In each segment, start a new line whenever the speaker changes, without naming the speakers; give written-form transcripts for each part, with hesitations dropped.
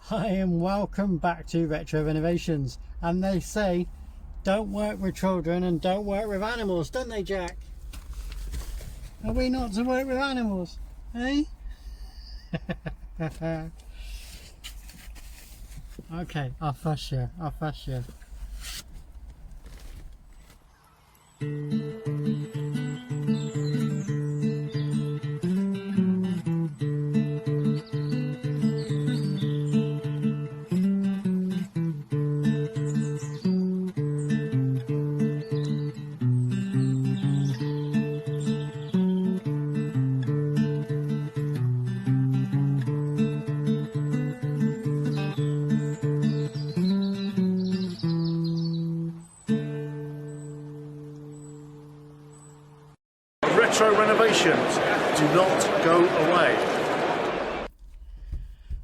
Hi and welcome back to Retro Renovations. And they say don't work with children and don't work with animals, don't they, Jack? Are we not to work with animals, eh? Okay, I'll fuss you,
Retro Renovations, do not go away.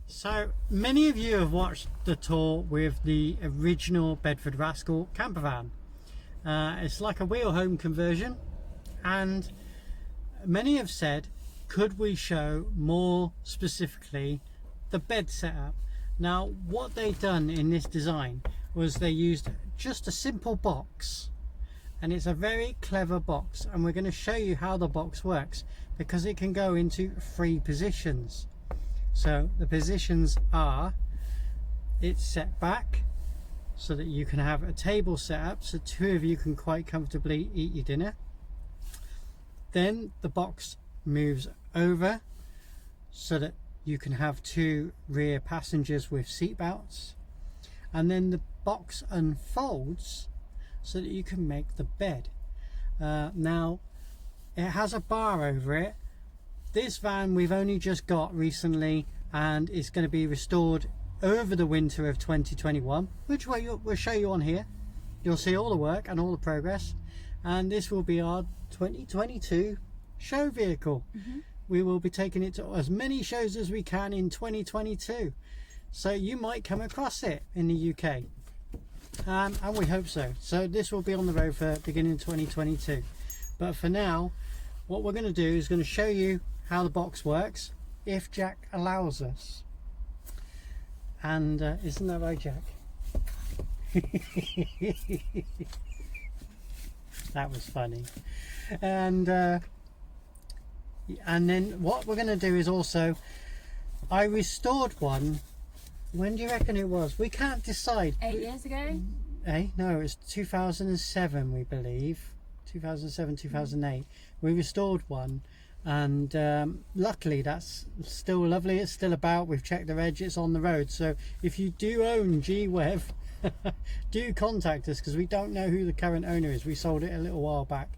So many of you have watched the tour with the original Bedford Rascal camper van. It's like a wheel home conversion, and many have said, could we show more specifically the bed setup? Now what they've done in this design was they used just a simple box, and it's a very clever box, and we're going to show you how the box works because it can go into 3 positions. So the positions are, it's set back so that you can have a table set up so 2 of you can quite comfortably eat your dinner. Then the box moves over so that you can have 2 rear passengers with seat belts, and then the box unfolds so that you can make the bed. Now it has a bar over it. This van we've only just got recently, and it's going to be restored over the winter of 2021, which we'll show you on here. You'll see all the work and all the progress, and this will be our 2022 show vehicle. We will be taking it to as many shows as we can in 2022, so you might come across it in the UK. And we hope so. So this will be on the road for beginning 2022, but for now what we're going to do is going to show you how the box works, if Jack allows us. And isn't that right, Jack? That was funny. And then what we're going to do is also, I restored one. When do you reckon it was? We can't decide.
8 years ago?
No, it was 2007, we believe. 2007, 2008. We restored one, and luckily that's still lovely. It's still about. We've checked the reg, it's on the road. So if you do own G-Wev, do contact us, because we don't know who the current owner is. We sold it a little while back.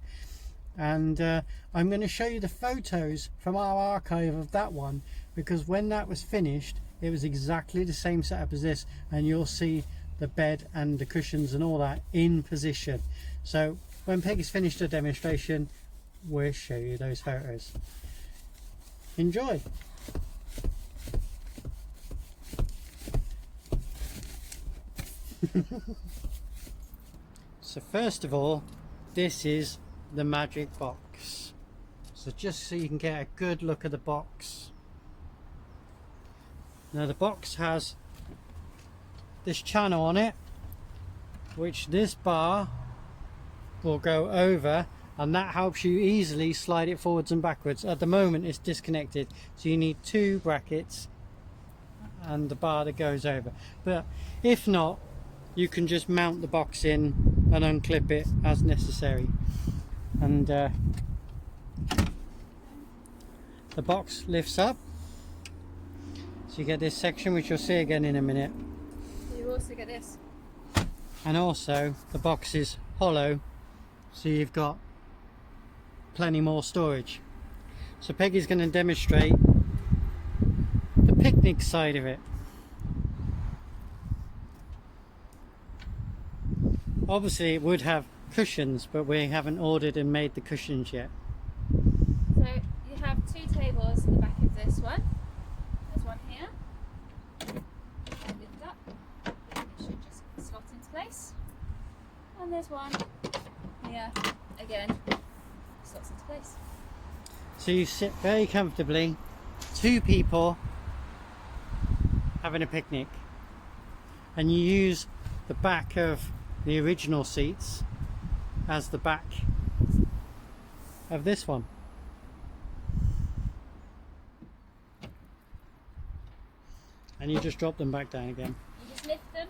And I'm going to show you the photos from our archive of that one, because when that was finished it was exactly the same setup as this, and you'll see the bed and the cushions and all that in position. So when Peggy's finished her demonstration, we'll show you those photos. Enjoy. So first of all, this is the magic box. So just so you can get a good look at the box. Now the box has this channel on it, which this bar will go over, and that helps you easily slide it forwards and backwards. At the moment it's disconnected, so you need 2 brackets and the bar that goes over. But if not, you can just mount the box in and unclip it as necessary. And the box lifts up, so you get this section, which you'll see again in a minute.
You also get this.
And also the box is hollow, so you've got plenty more storage. So Peggy's going to demonstrate the picnic side of it. Obviously it would have cushions, but we haven't ordered and made the cushions yet.
So you have 2 tables in the back of this one. There's one here. Lift up. It should just slot into place. And there's one here. Again, slots into place.
So you sit very comfortably, 2 people having a picnic, and you use the back of the original seats as the back of this one. And you just drop them back down again.
You just lift them.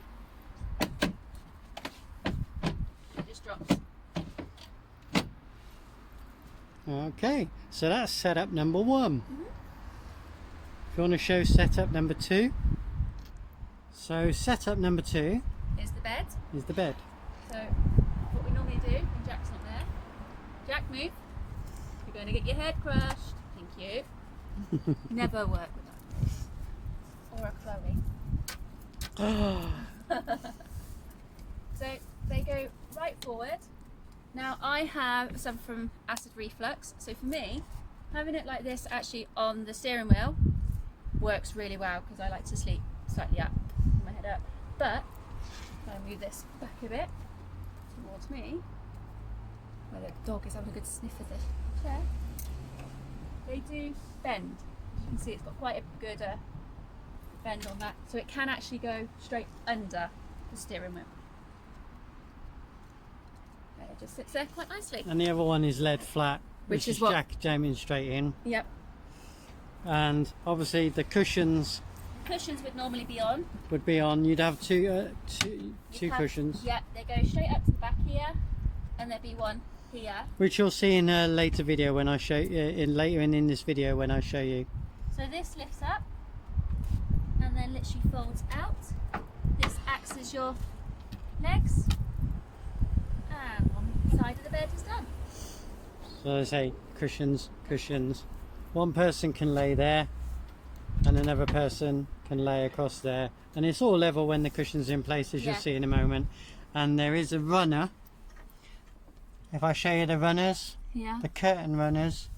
It just drops.
Okay, so that's setup number 1. If you want to show setup number 2. So setup number 2
Is the bed.
is the bed.
So what we normally do when Jack's not there, Jack, move. You're going to get your head crushed. Thank you. Never work with that. Or a Chloe. So they go right forward. Now I have some from acid reflux, so for me, having it like this actually on the steering wheel works really well because I like to sleep slightly up, with my head up. But if I move this back a bit towards me, where the dog is having a good sniff of the chair, they do bend. As you can see, it's got quite a good bend on that, so it can actually go straight under the steering wheel. It just sits there quite nicely.
And the other one is lead flat,
Which is
is
what-
Jack jamming straight in.
Yep.
And obviously the cushions
Cushions would normally be on.
would be on. You'd have two
You'd have-
cushions,
Yeah, they go straight up to the back here, and there'd be one here.
which you'll see in a later video when I show later in this video when I show you.
So this lifts up, and then literally folds out. This acts as your legs, and one side of the bed is done.
So I say cushions. One person can lay there, and another person can lay across there, and it's all level when the cushion's in place, as
Yeah.
you'll see in a moment. And there is a runner. If I show you the runners,
Yeah.
the curtain runners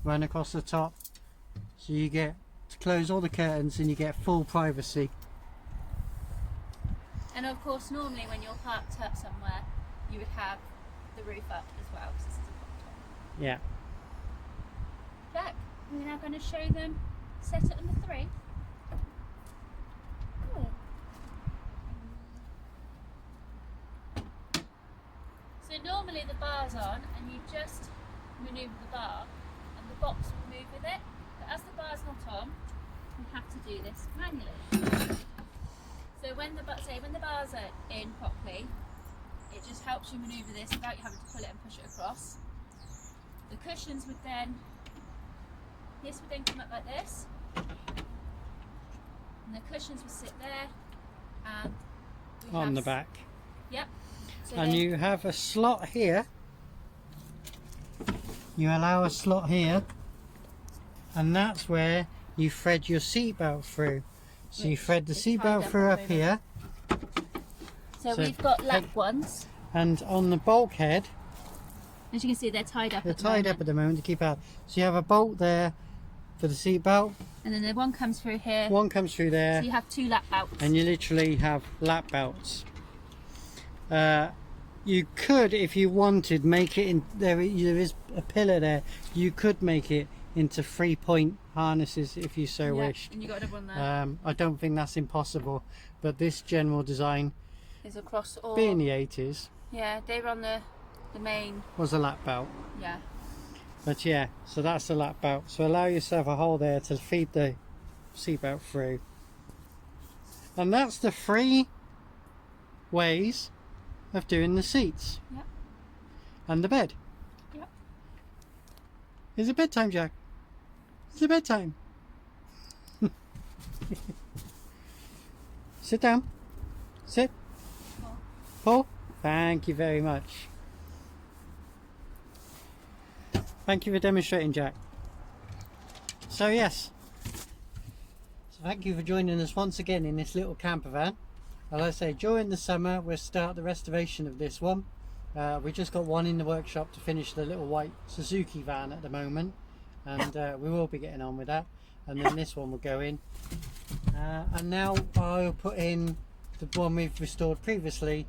run across the top, so you get to close all the curtains and you get full privacy.
And of course, normally when you're parked up somewhere, you would have the roof up as well, because this is a top.
Yeah.
Jack, we're now going to show them setup number 3. Cool. So normally the bar's on and you just manoeuvre the bar and the box will move with it, but as the bar's not on, you have to do this manually. So when the bars are in properly, it just helps you manoeuvre this without you having to pull it and push it across. The cushions would then, this would then come up like this, and the cushions would sit there, and we
On
have
the back.
Yep. So
And
then-
you have a slot here. You allow a slot here, and that's where you thread your seatbelt through. So you
Which
thread the
is tied
seatbelt
up
through
at
up
the
here,
So
so
we've got lap
head-
ones.
and on the bulkhead,
As you can see, they're tied up.
they're
at the
tied
moment.
up at the moment to keep out. So you have a bolt there for the seatbelt,
And then the one comes through here.
one comes through there,
So you have 2 lap belts.
and you literally have lap belts. You could, if you wanted, make it in there is a pillar there, you could make it into 3-point harnesses if you so
Yeah,
wished.
and you got another one there.
I don't think that's impossible, but this general design,
Is across all.
being the 80s,
Yeah, they were on the main.
was a lap belt.
Yeah.
But yeah, so that's the lap belt. So allow yourself a hole there to feed the seatbelt through. And that's the 3 ways of doing the seats.
Yep.
And the bed.
Yep.
Is it bedtime, Jack? Is it bedtime? Sit down. Sit. Paul. Thank you very much. Thank you for demonstrating, Jack. So yes. So thank you for joining us once again in this little camper van. As I say, during the summer we'll start the restoration of this one. We just got one in the workshop to finish the little white Suzuki van at the moment, and we will be getting on with that, and then this one will go in, and now I'll put in the one we've restored previously.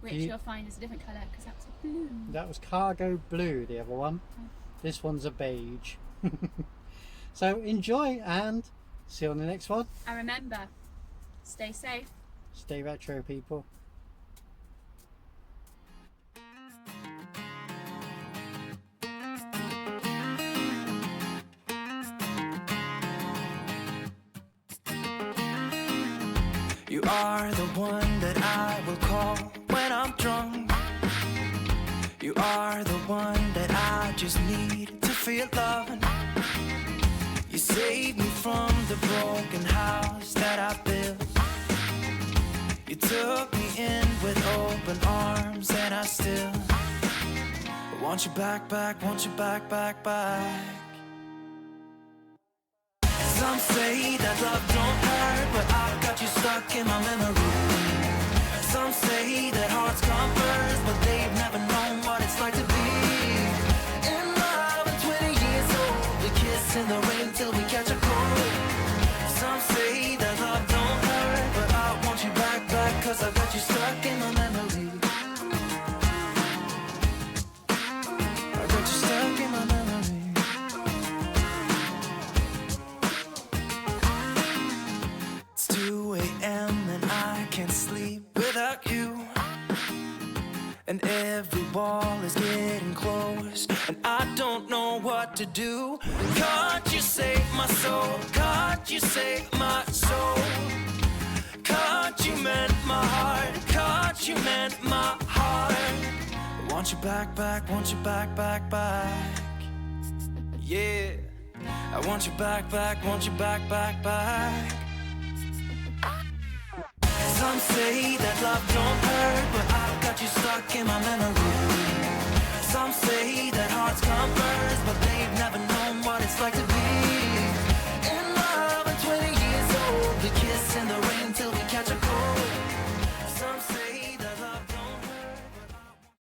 Which
You-
you'll find is a different colour because that's a blue.
That was cargo blue, the other one. This one's a beige. So enjoy and see you on the next one.
And remember, Stay safe.
Stay retro, people.
You are the one that I will call when I'm drunk. You are the one that I just need to feel loving. You saved me from the broken house that I built. You took me in with open arms, and I still want you back, back, want you back, back, back. Some say that love don't hurt, but I've got you stuck in my memory. Some say that hearts come first, but they've never known what it's like to be in love at 20 years old. We kiss in the rain till we catch a cold. Some say that love don't hurt, but I want you back, back, cause I've got you stuck in my memory. I got you stuck in my memory. It's 2 a.m. and I can't sleep without you. And every wall is getting close, and I don't know what to do. Can't you save my soul? Can't you save my soul? Can't you mend my heart? Can't you mend my heart? I want you back, back, want you back, back, back. Yeah, I want you back, back, want you back, back, back. Some say that love don't hurt, but I've got you stuck in my memory. Some say that hearts come first, but they've never known what it's like to be